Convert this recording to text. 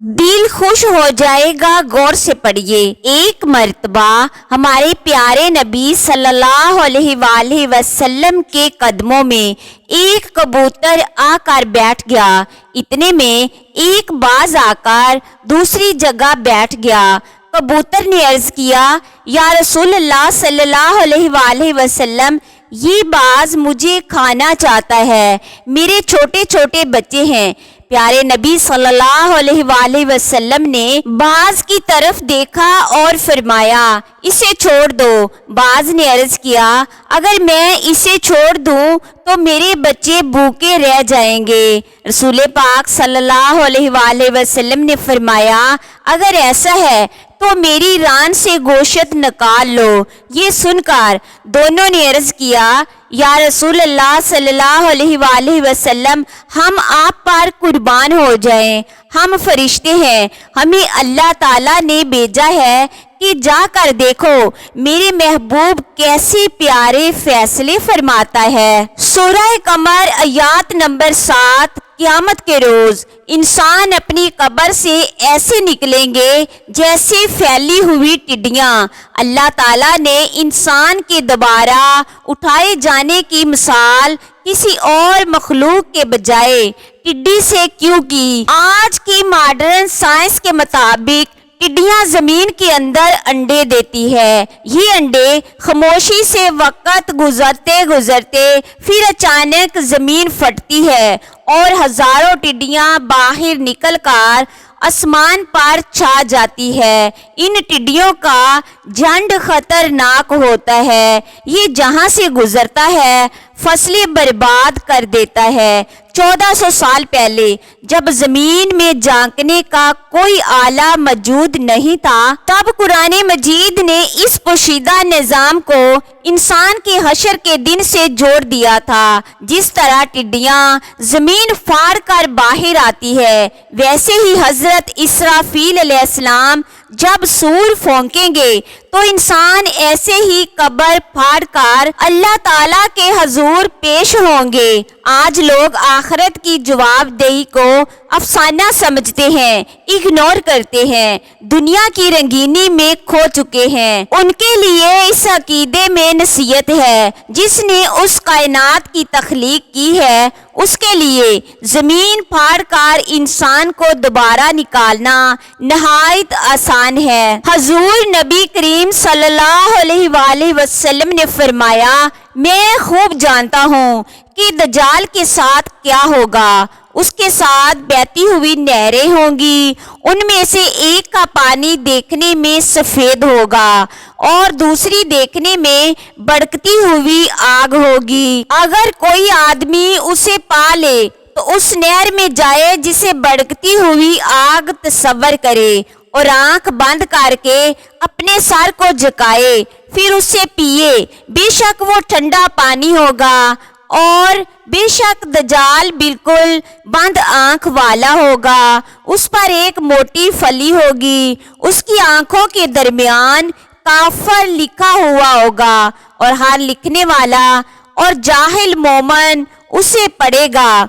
दिल खुश हो जाएगा। गौर से पढ़िए। एक मर्तबा हमारे प्यारे नबी सल्लल्लाहु अलैहि वसल्लम के कदमों में एक कबूतर आकर बैठ गया। इतने में एक बाज आकर दूसरी जगह बैठ गया। कबूतर ने अर्ज किया, या रसूलल्लाह सल्लल्लाहु अलैहि वसल्लम, ये बाज मुझे खाना चाहता है, मेरे छोटे छोटे बच्चे हैं। प्यारे नबी सल्लल्लाहु अलैहि वसल्लम ने बाज की तरफ देखा और फरमाया, इसे छोड़ दो। बाज ने अर्ज किया, अगर मैं इसे छोड़ दूं तो मेरे बच्चे भूखे रह जाएंगे। रसूल पाक सल्लल्लाहु अलैहि वसल्लम ने फरमाया, अगर ऐसा है तो मेरी रान से गोश्त निकाल लो। ये सुनकर दोनों ने अर्ज किया, या रसूलल्लाह सल्लल्लाहु अलैहि वसल्लम, हम आप पर कुर्बान हो जाएं। हम फरिश्ते हैं, हमें अल्लाह ताला ने भेजा है कि जाकर देखो मेरे महबूब कैसे प्यारे फैसले फरमाता है। सूरह कमर आयत नंबर 7। क़यामत के रोज इंसान अपनी कब्र से ऐसे निकलेंगे जैसे फैली हुई टिड्डियां। अल्लाह ताला ने इंसान के दोबारा उठाए जाने की मिसाल किसी और मखलूक के बजाय टिड्डी से क्यों की? आज की मॉडर्न साइंस के मुताबिक टिड्डियां जमीन के अंदर अंडे देती है। ये अंडे खामोशी से वक्त गुजरते गुजरते फिर अचानक जमीन फटती है और हजारों टिड्डियां बाहर निकलकर आसमान पर छा जाती है। इन टिड्डियों का झंड खतरनाक होता है। ये जहां से गुजरता है फसलें बर्बाद कर देता है। 1400 साल पहले जब जमीन में झांकने का कोई आला मौजूद नहीं था, तब कुरान मजीद ने इस पोशीदा निजाम को इंसान के हशर के दिन से जोड़ दिया था। जिस तरह टिड्डियां जमीन फाड़ कर बाहर आती है, वैसे ही हजरत इसराफील अलैहिस्सलाम जब सूर फूंकेंगे तो इंसान ऐसे ही कब्र फाड़ कर अल्लाह ताला के हजूर पेश होंगे। आज लोग आखिरत की जवाबदेही को अफसाना समझते हैं, इग्नोर करते हैं, दुनिया की रंगीनी में खो चुके हैं। उनके लिए इस अकीदे में नसीहत है, जिसने उस कायनात की तख्लीक की है उसके लिए जमीन फाड़ कर इंसान को दोबारा निकालना नहायत आसान है। हजूर नबी करीम सल्लल्लाहु अलैहि वसल्लम ने फरमाया, मैं खूब जानता हूँ कि दज्जाल के साथ क्या होगा। उसके साथ बहती हुई नहरें होंगी, उनमें से एक का पानी देखने में सफेद होगा और दूसरी देखने में भड़कती हुई आग होगी। अगर कोई आदमी उसे पा ले तो उस नहर में जाए जिसे भड़कती हुई आग तसव्वुर करे और आंख बंद करके अपने सर को झुकाए, फिर उसे पिए। बेशक वो ठंडा पानी होगा और बेशक दज्जाल बिल्कुल बंद आंख वाला होगा। उस पर एक मोटी फली होगी, उसकी आंखों के दरमियान काफर लिखा हुआ होगा और हर लिखने वाला और जाहिल मोमन उसे पढ़ेगा।